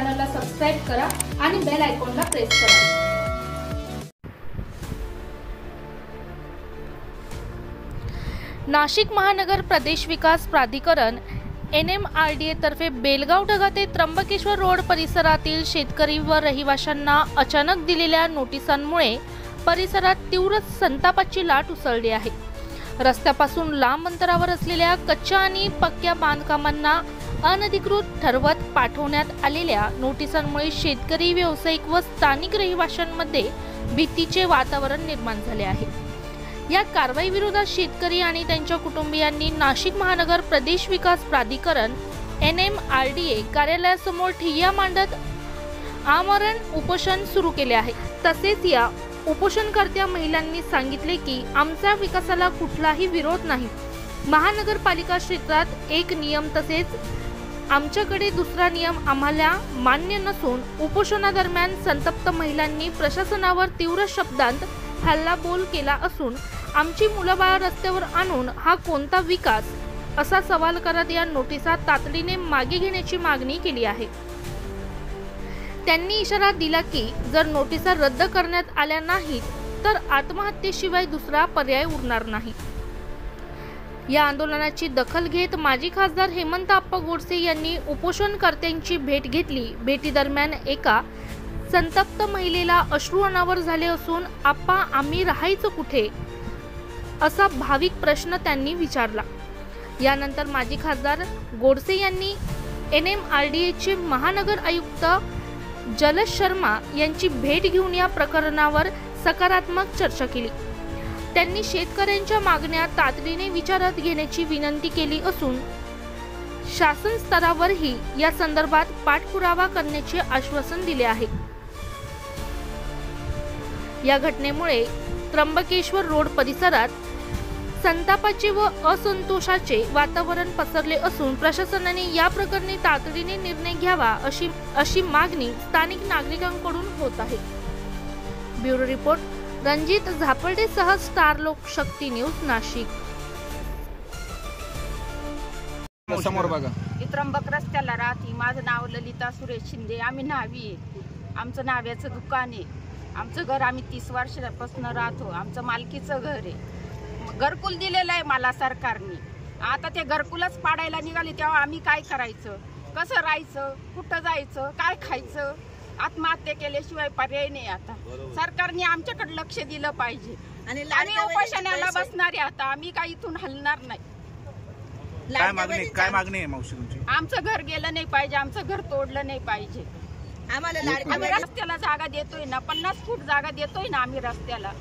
चॅनलला सबस्क्राइब करा आणि बेल आयकॉनला प्रेस करा। नाशिक महानगर प्रदेश विकास प्राधिकरण NMRDA तर्फे बेलगाव ढगा ते त्र्यंबकेश्वर रोड परिसरातील शेतकरी व रहिवाशांना अचानक दिलेल्या नोटिसांमुळे परिसरात तीव्र संतापाची लाट उसळली आहे। रस्त्यापासून लांब अंतरावर असलेल्या कच्च्या आणि पक्क्या बांधकामांना अनधिकृत ठरवत पाठवण्यात आलेल्या नोटिसांमुळे शेतकरी, व्यावसायिक व स्थानिक रहिवाशांमध्ये भीतीचे वातावरण निर्माण झाले आहे। या कारवाई विरोधात शेतकरी आणि त्यांच्या कुटुंबियांनी नाशिक महानगर प्रदेश विकास प्राधिकरण NMRDA कार्यालयासमोर ठिय्या मांडत आमरण उपोषण सुरू केले आहे। तसेच या उपोषणकर्त्या महिलांनी सांगितले की आमच्या विकासाला कुठलाही विरोध नाही। महानगरपालिका क्षेत्रात एक नियम तसेच आमच्याकडे दुसरा नियम आम्हाला मान्य नसून उपोषणादरम्यान संतप्त महिलांनी प्रशासनावर तीव्र शब्दांत हल्लाबोल केला असून आमची मुलंबाळ रस्त्यावर आणून हा कोणता विकास असा सवाल करत या नोटिसा तातडीने मागे घेण्याची मागणी केली आहे। त्यांनी इशारा दिला की जर नोटिसा रद्द करण्यात आल्या नाहीत तर आत्महत्येशिवाय दुसरा पर्याय उरणार नाही। या आंदोलनाची दखल घेत माजी खासदार हेमंत आप्पा गोडसे यांनी उपोषणकर्त्यांची भेट घेतली। भेटीदरम्यान एका संतप्त महिलेला अश्रू अनावर झाले असून आप्पा आम्ही राहायचं कुठे असा भाविक प्रश्न त्यांनी विचारला। यानंतर माजी खासदार गोडसे यांनी NMRDA चे महानगर आयुक्त जलज शर्मा यांची भेट घेऊन या प्रकरणावर सकारात्मक चर्चा केली। त्यांनी शेतकऱ्यांच्या मागण्या तातडीने विचारात घेण्याची विनंती केली असून शासन स्तरावरही या संदर्भात पाठपुरावा करण्याचे आश्वासन दिले आहे। या घटनेमुळे त्र्यंबकेश्वर रोड परिसरात संतापाचे व असंतोषाचे वातावरण पसरले असून प्रशासनाने या प्रकरणी तातडीने निर्णय घ्यावा अशी मागणी स्थानिक नागरिकांकडून होत आहे। ब्युरो रिपोर्ट रणजित झापर्डे सह स्टार लोकशक्ती न्यूज नाशिक। समोर बघा, त्र्यंबक रस्त्याला राहते। माझं नाव ललिता सुरेश शिंदे। आम्ही न्हावी आहे। आमचं न्हाव्याचं दुकान आहे। आमचं घर आम्ही 30 वर्षापासून राहतो। आमचं मालकीचं घर आहे। घरकुल दिलेलं आहे मला सरकारने। आता ते घरकुलच पाडायला निघाले तेव्हा आम्ही काय करायचं, कसं राहायचं, कुठं जायचं, काय खायचं? आत्महत्या केल्याशिवाय पर्याय नाही। आता सरकारने आमच्याकडे लक्ष दिलं पाहिजे आणि उपोषणाला बसणारे आता आम्ही काही इथून हलणार नाही। काय मागणी आहे मावशी तुमची? आमचं घर गेलं नाही पाहिजे, आमचं घर तोडलं नाही पाहिजे। आम्ही रस्त्याला जागा देतोय ना, 50 फूट जागा देतोय ना आम्ही रस्त्याला।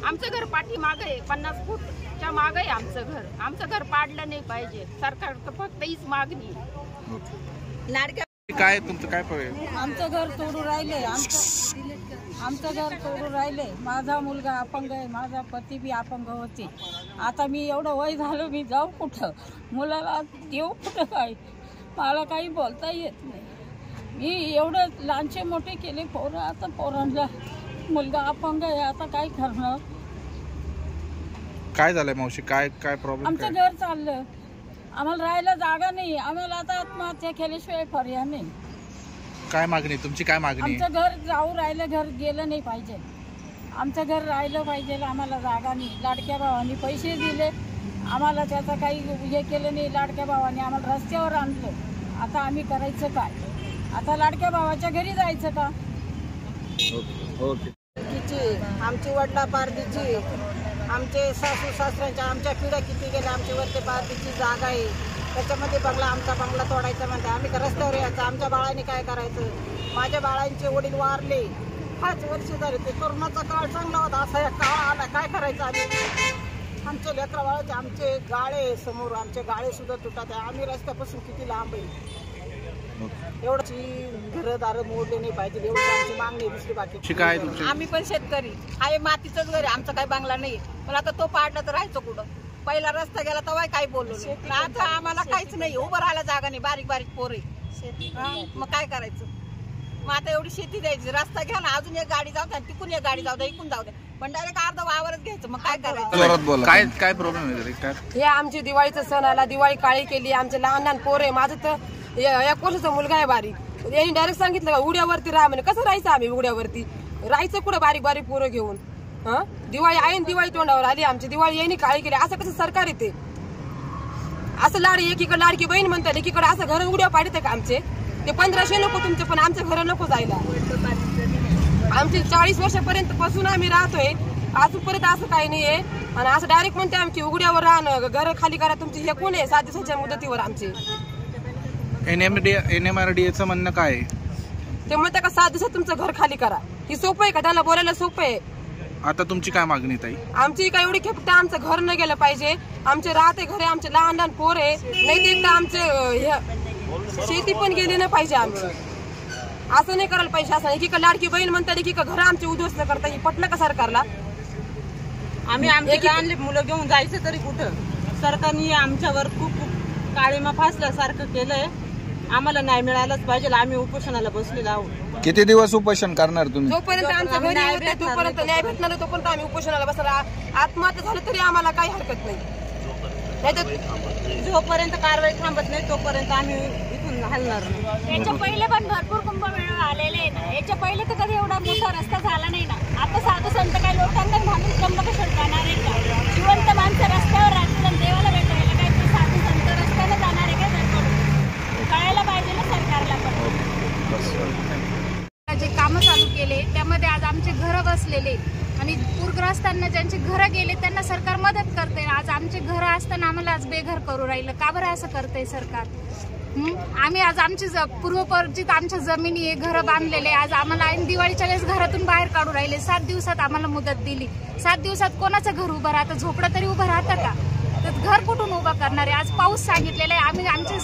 आमचं घर पाठीमागे आहे, 50 फूटच्या मागे आहे आमचं घर। आमचं घर पाडलं नाही पाहिजे। सरकार फक्त हीच मागणी आहे। काय तुमचं काय पाहिजे? आमचं घर तोडून राहिले, आमचं घर तोडून राहिले। माझा मुलगा अपंग आहे, माझा पती बी अपंग होते। आता मी एवढं वय झालं, मी जाऊ कुठं, मुलाला देऊ कुठं? काय मला काही बोलता येत नाही। मी एवढं लहानचे मोठे केले पोरं, आता पोरांना मुलगा अपंग आहे, आता काय करणार? काय झालंय मावशी? काय प्रॉब्लेम? आमचं घर चाललं, आम्हाला राहायला जागा नाही। आम्हाला आता आत्महत्या केल्याशिवाय पर्याय नाही। काय मागणी तुमची? काय मागणी? आमचं घर जाऊ राहिलं, घर गेलं नाही पाहिजे। आमचं घर राहिलं पाहिजे। आम्हाला जागा नाही। लाडक्या भावाने पैसे दिले आम्हाला, त्याचं काही हे केलं नाही। लाडक्या भावाने आम्हाला रस्त्यावर आणलं। आता आम्ही करायचं काय? आता लाडक्या भावाच्या घरी जायचं का? आमची वडला पारदीची, आमचे सासू सासऱ्यांच्या आमच्या पिढ्या किती गेल्या। आमची वरती पारदीची जागा आहे, त्याच्यामध्ये बंगला, आमचा बंगला तोडायचा म्हणते। आम्ही रस्त्यावर यायचं, आमच्या बाळाने काय करायचं? माझ्या बाळांचे वडील वारले, 5 वर्ष झाले। ते कोरोनाचा काळ चांगला होता, असा एक काळ आला, काय करायचं आम्ही? आमच्या लेकरा बाळाचे आमचे गाळे समोर, आमचे गाळे सुद्धा तुटत आहे। आम्ही रस्त्यापासून किती लांब आहे। एवढी घरदार मोडले नाही पाहिजे, एवढी आमची मागणी आहे। दुसरी बाकी काय? आम्ही पण शेतकरी आहे, मातीचंच घर आहे आमचं, काही बंगला नाही। पण आता तो पाडला तर राहायचं कुठं? पहिला रस्ता गेला तेव्हा काही बोललो नाही। आता आम्हाला काहीच नाही, उभं राहायला जागा नाही। बारीक बारीक पोर आहे, मग काय करायचं? मग आता एवढी शेती द्यायची, रस्ता घ्या ना, अजून एक गाडी जाऊ द्या, तिकून एक गाडी जाऊ द्या, इकून जाऊ द्या, पण डायरेक्ट अर्धा वावरच घ्यायचं। मग काय करायचं? काय प्रॉब्लेम आहे? हे आमची दिवाळीचा सण आला, दिवाळी काळी केली। आमचे लहान लहान पोर आहे। माझं तर 1 वर्षाचा मुलगा आहे बारीक, यांनी डायरेक्ट सांगितलं का उड्यावरती राहा म्हणे. कसं राहायचं आम्ही उड्यावरती? राहायचं कुठं बारीक बारीक पोरं घेऊन? दिवाळी आहे, दिवाळी तोंडावर आली आमची. दिवाळी यांनी काळी केली. असं कसं सरकार येते? असं एकीकडे लाडकी बहीण म्हणतात, एकीकडे असं घर उड्या पाडते का आमचे? ते 1500 नको तुमचे, पण आमचं घर नको जायला. आमची 40 वर्षापर्यंत पासून आम्ही राहतोय, अजूनपर्यंत असं काही नाहीये. आणि असं डायरेक्ट म्हणते आमची उघड्यावर राहणं, घर खाली करा तुमची. हे कोण आहे 7 दिवसाच्या मुदतीवर आमचे? NMRDAचं म्हणणं काय आहे? ते म्हणतात का 7 दिवसात तुमचं घर खाली करा. ही सोपं आहे का? त्यांना बोलायला सोपं आहे. आता तुमची काय मागणी ताई? आमची काय एवढी खेपट, आमचं घर न गेलं पाहिजे. आमचे राहते घरे, आमचे लहान लहान पोर आहे, नाही ते एकदा आमचे शेती पण गेली नाही पाहिजे आमची. असं नाही करायला पाहिजे शासन. एकीकडे लाडकी बहीण म्हणतात, एकीकडे घर आमचे उद्ध्वस्त करता. ही पटलं का सरकारला? आम्ही आमची लहान मुलं घेऊन जायचं तरी कुठं? सरकारने आमच्यावर खूप काळीमा फासल्यासारखं केलंय. आम्हाला न्याय मिळालाच पाहिजे. आम्ही उपोषणाला बसलेलो आहोत. किती दिवस उपोषण करणार तुम्ही? जोपर्यंत आमच्या घरी होते तोपर्यंत न्याय भेटणार, तोपर्यंत आम्ही उपोषणाला बसणार. आत्महत्या झालं तरी आम्हाला काही हरकत नाही. जोपर्यंत कारवाई थांबत नाही तोपर्यंत आम्ही इथून हलणार नाही. याच्या पहिले पण भरपूर कुंभमेळा आलेले आहे ना. याच्या पहिले तर कधी एवढा मोठा रस्ता झाला नाही ना. आता साधू संत काय लोटांगण घालून त्र्यंबकेश्वर जाणार आहे का? जिवंत माणसं रस्त्यावर राहतील, देवाला भेटायला काय ते साधू संत रस्त्याला जाणार आहे का? कळायला पाहिजे ना सरकारला पण. जे कामं चालू केले त्यामध्ये आज आमचे घरं बसलेले आणि पूरग्रस्तांना ज्यांचे घरं गेले त्यांना सरकार मदत करते. आज आमचे घरं असताना आम्हाला आज बेघर करू राहिलं. का बरं असं करतंय सरकार? आम्ही आज आमची पूर्वपरिचित आमच्या जमिनी आहे, घरं बांधलेले. आज आम्हाला ऐन दिवाळीच्या वेळेस घरातून बाहेर काढू राहिले. 7 दिवसात आम्हाला मुदत दिली. 7 दिवसात कोणाचं घर उभं राहतं? झोपडं तरी उभं राहतं का? तर घर कुठून उभं करणार आहे? आज पाऊस सांगितलेला आहे. आम्ही आमचे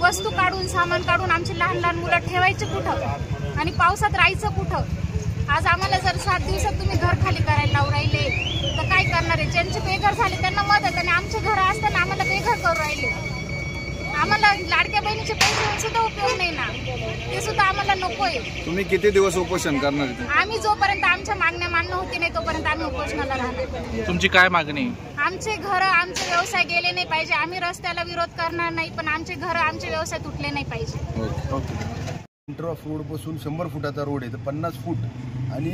वस्तू काढून, सामान काढून आमचे लहान लहान मुलं ठेवायचे कुठं? आणि पावसात राहायचं कुठं? आज आम्हाला जर 7 दिवसात तुम्ही घर खाली करायला लावून राहिले तर काय करणार आहे? ज्यांचे बेघर झाले त्यांना मदत, आणि आमचे घर असताना आम्हाला बेघर करू राहिले. आम्हाला लाडक्या बहिणीचे पैसे सुद्धा उपयोग नाही ना, ते सुद्धा आम्हाला नकोय. तुम्ही किती दिवस उपोषण करणार? आम्ही जोपर्यंत आमच्या मागण्या मान्य होती नाही तोपर्यंत आम्ही उपोषणाला राहणार. तुमची काय मागणी? आमचे घर, आमचे व्यवसाय गेले नाही पाहिजे. आम्ही रस्त्याला विरोध करणार नाही, पण आमचे घर, आमचे व्यवसाय तुटले नाही पाहिजे. सेंटर ऑफ रोड पासून 100 फुटाचा रोड आहे तर 50 फूट आणि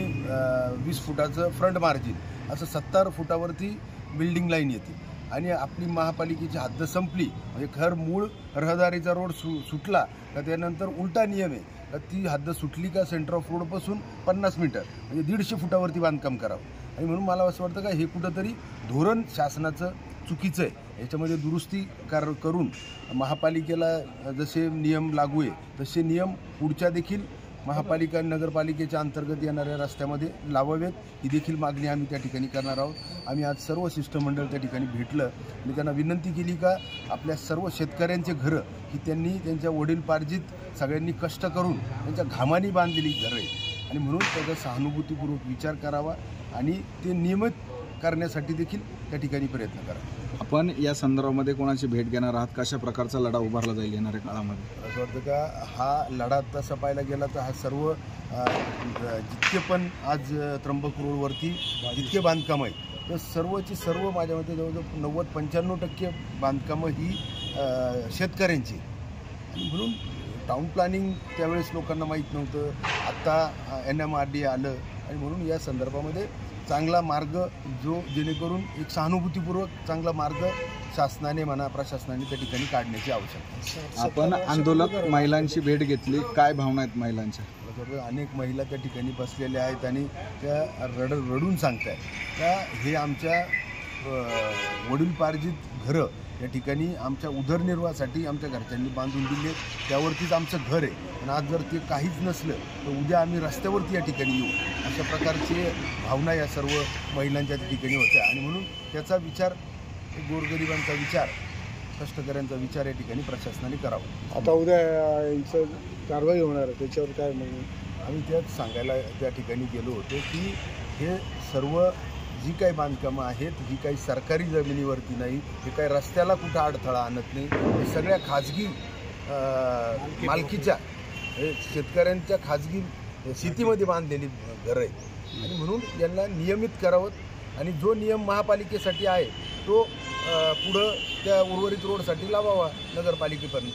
20 फुटाचं फ्रंट मार्जिन असं 70 फुटावरती बिल्डिंग लाईन येते. आणि आपली महापालिकेची हद्द संपली म्हणजे खर मूळ रहदारीचा रोड सुटला का त्यानंतर उलटा नियम आहे का ती हद्द सुटली का सेंटर ऑफ रोडपासून 50 मीटर म्हणजे 150 फुटावरती बांधकाम करावं. आणि म्हणून मला असं वाटतं का हे कुठंतरी धोरण शासनाचं चुकीचं आहे. याच्यामध्ये दुरुस्ती करून महापालिकेला जसे नियम लागू आहे तसे नियम पुढच्या देखील महापालिका नगरपालिकेच्या अंतर्गत येणाऱ्या रस्त्यामध्ये लावावेत. ही देखील मागणी आम्ही त्या ठिकाणी करणार आहोत. आम्ही आज सर्व शिष्टमंडळ त्या ठिकाणी भेटलं आणि त्यांना विनंती केली का आपल्या सर्व शेतकऱ्यांचे घरं ही त्यांनी त्यांच्या वडीलपार्जित सगळ्यांनी कष्ट करून त्यांच्या घामानी बांधलेली घरं आहे आणि म्हणून त्याचा सहानुभूतीपूर्वक विचार करावा आणि ते नियमित करण्यासाठी देखील त्या ठिकाणी प्रयत्न करा. आपण या संदर्भामध्ये कोणाची भेट घेणार आहात? कशा प्रकारचा लढा उभारला जाईल येणाऱ्या काळामध्ये? असं वाटतं का हा लढा तसा पाहायला गेला तर हा सर्व जितके पण आज त्र्यंबक रोडवरती जितके बांधकामं आहेत तर सर्वची सर्व माझ्या मते जवळजवळ 90-95% बांधकामं ही शेतकऱ्यांची. आणि म्हणून टाउन प्लॅनिंग त्यावेळेस लोकांना माहीत नव्हतं. आत्ता NMRDA आलं आणि म्हणून या संदर्भामध्ये चांगला मार्ग जेणेकरून एक सहानुभूतीपूर्वक चांगला मार्ग शासनाने म्हणा प्रशासनाने त्या ठिकाणी काढण्याची आवश्यकता. आपण आंदोलक महिलांची भेट घेतली, काय भावना आहेत महिलांच्या? अनेक महिला त्या ठिकाणी बसलेल्या आहेत आणि त्या रडून सांगत आहेत का हे आमच्या वडीलपार्जित घरं या ठिकाणी आमच्या उदरनिर्वाहासाठी आमच्या घरच्यांनी बांधून दिले, त्यावरतीच आमचं घर आहे. आणि आज जर ते काहीच नसलं तर उद्या आम्ही रस्त्यावरती या ठिकाणी येऊ, अशा प्रकारचे भावना या सर्व महिलांच्या त्या ठिकाणी होत्या. आणि म्हणून त्याचा विचार, गोरगरिबांचा विचार, कष्टकऱ्यांचा विचार या ठिकाणी प्रशासनाने करावा. आता उद्या यांचं कारवाई होणार आहे त्याच्यावर काय म्हणून आम्ही त्यात सांगायला त्या ठिकाणी गेलो होतो की हे सर्व जी काही बांधकामं आहेत ही काही सरकारी जमिनीवरती नाही, हे काही रस्त्याला कुठं अडथळा आणत नाही, हे सगळ्या खाजगी मालकीच्या शेतकऱ्यांच्या खाजगी शेतीमध्ये बांधलेली घरं आहेत. आणि म्हणून यांना नियमित करावं आणि जो नियम महापालिकेसाठी आहे तो पुढं त्या उर्वरित रोडसाठी लावावा नगरपालिकेपर्यंत.